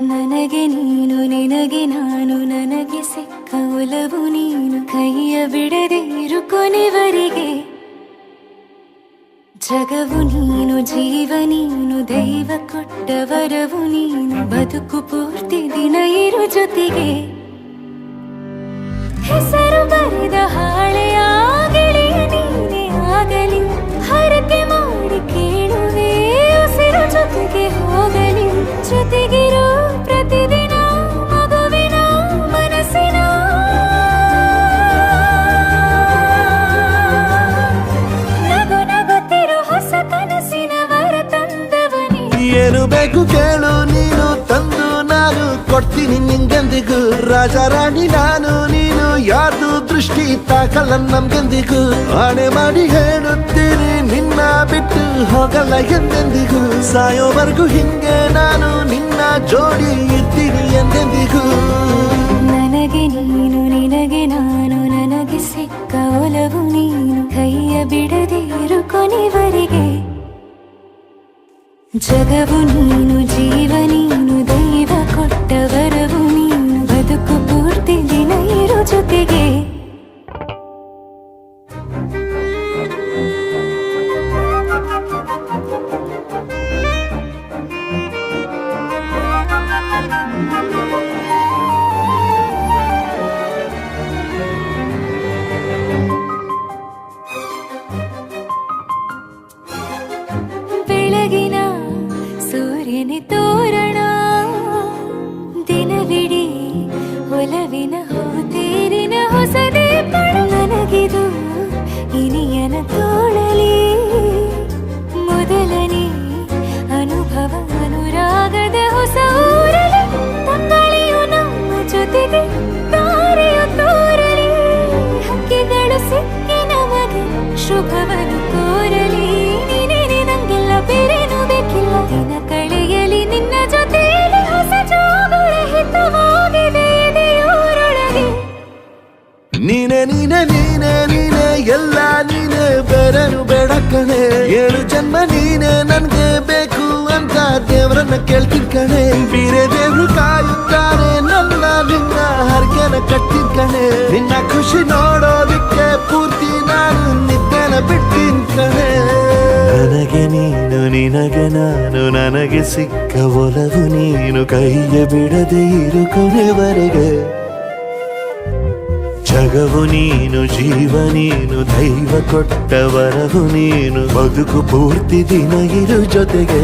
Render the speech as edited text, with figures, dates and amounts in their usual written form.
ನನಗೆ ನೀನು ನಿನಗೆ ನಾನು ನನಗೆ ಸಿಕ್ಕ ಒಲವು ನೀನು ಕೈಯ ಬಿಡದೆ ಇರು ಕೊನೆವರೆಗೆ ಜಗವು ನೀನು ಜೀವ ನೀನು ದೈವ ಕೊಟ್ಟ ವರವು ನೀನು ಬದುಕು ಪೂರ್ತಿ ದಿನ ಇರು ಜೊತೆಗೆ ಹೆಸರು ಬರೆದ ಹಾಳೆಯ ಗೆಳೆಯ ನೀನೇ ಆಗಲಿ ಹರಕೆ ಮಾಡಿ ಕೇಳುವೆ ಉಸಿರು ಜೊತೆಗೆ ಹೋಗಲಿ ಜೊತೆಗಿರೋ ಪ್ರತಿದಿನ ಮಗುವಿನ ಮನಸ್ಸಿನ ನಗು ನಗುತ್ತಿರೋ ಹೊಸ ಕನಸಿನ ವರ ತಂದವನೇ ಏನು ಬೇಕು ಕೇಳು ನೀನು ತಂದು ನಾನು ಕೊಡ್ತೀನಿ ನಿಂಗೆಂದಿಗೂ ರಾಜ ರಾಣಿ ನಾನು ನೀನು ಯಾರ್ದು ದೃಷ್ಟಿ ತಾಕಲ್ಲ ನಮ್ಗೆಂದಿಗೂ ಆಣೆ ಮಾಡಿ ಹೇಳುತ್ತೀನಿ ನಿನ್ನ ಬಿಟ್ಟು ಹೋಗಲ್ಲ ಎಂದೆಂದಿಗೂ ಸಾಯೋವರೆಗೂ ಹಿಂಗೆ ನಾನು ನಿನ್ನ ಜೋಡಿ ಇರ್ತೀನಿ ಎಂದೆಂದಿಗೂ ನನಗೆ ನೀನು ನಿನಗೆ ನಾನು ನನಗೆ ಸಿಕ್ಕ ಒಲವು ನೀನು ಕೈಯ ಬಿಡದೆ ಇರು ಕೊನೆವರೆಗೆ ಜಗವು ನೀನು ಜೀವ ನೀನು ದೈವ ಕೊಟ್ಟ ವರವು ನೀನು ಬದುಕು ಪೂರ್ತಿ ದಿನ ಇರು ಜೊತೆಗೆ ಬೆಳಗಿನ ಸೂರ್ಯನ ತೋರಣ ದಿನವಿಡೀ ಒಲವಿನ ಹೋತೇರಿನ ಹೊಸದೇ ಪಡ ನನಗಿದು ಇನಿಯನ ತೋಳಲಿ ಮೊದಲನೇ ಅನುಭವ ಅನುರಾಗದ ಹೊಸ ಊರಲಿ ತಂಗಳಿಯು ನಮ್ಮ ಜೊತೆಗೆ ತಾರೆಯು ತೋರಲಿ ಹಕ್ಕಿಗಳು ಸಿಕ್ಕಿ ನಮಗೆ ಶುಭವನ್ನು ಕೋರಲಿ ನೀನೇ ನಂಗೆಲ್ಲ ಬೇರೇನು ಬೇಕಿಲ್ಲ ದಿನ ಕಳೆಯಲಿ ನಿನ್ನ ಜೊತೆಯಲ್ಲಿ ಹೊಸ ಜೋಗುಳ ಹಿತವಾಗಿದೆ ಇದೆಯೂರೊಳಗೆ ನೀನೆ ನೀನೆ ನೀನೆ ನೀನೆ ಎಲ್ಲ ನೀನೆ ಬೇರೆನು ಬೇಡ ಕಣೆ ಏಳು ಜನ್ಮ ನೀನೆ ನನ್ಗೆ ಬೇಕು ಅಂತ ದೇವರನ್ನ ಕೇಳ್ತೀನಿ ಕಣೆ ಬೇರೆ ದೇವ್ರು ಕಾಯುತ್ತಾರೆ ನನ್ನ ನಿನ್ನ ಹರ್ಗೆನ ಕಟ್ಟಿನ ಕಣೆ ನಿನ್ನ ಖುಷಿ ನೋಡೋದಿಕ್ಕೆ ಪೂರ್ತಿ ನಾನು ನಿದ್ದೆನ ಬಿಟ್ಟಿನ್ ಕಣೆ ನನಗೆ ನೀನು ನಿನಗೆ ನಾನು ನನಗೆ ಸಿಕ್ಕ ಒಲವು ನೀನು ಕೈಯ ಬಿಡದೆ ಇರು ಕೊನೆವರೆಗೆ ಜಗವು ನೀನು ಜೀವ ನೀನು ದೈವ ಕೊಟ್ಟ ವರವು ನೀನು ಬದುಕು ಪೂರ್ತಿ ದಿನ ಇರು ಜೊತೆಗೆ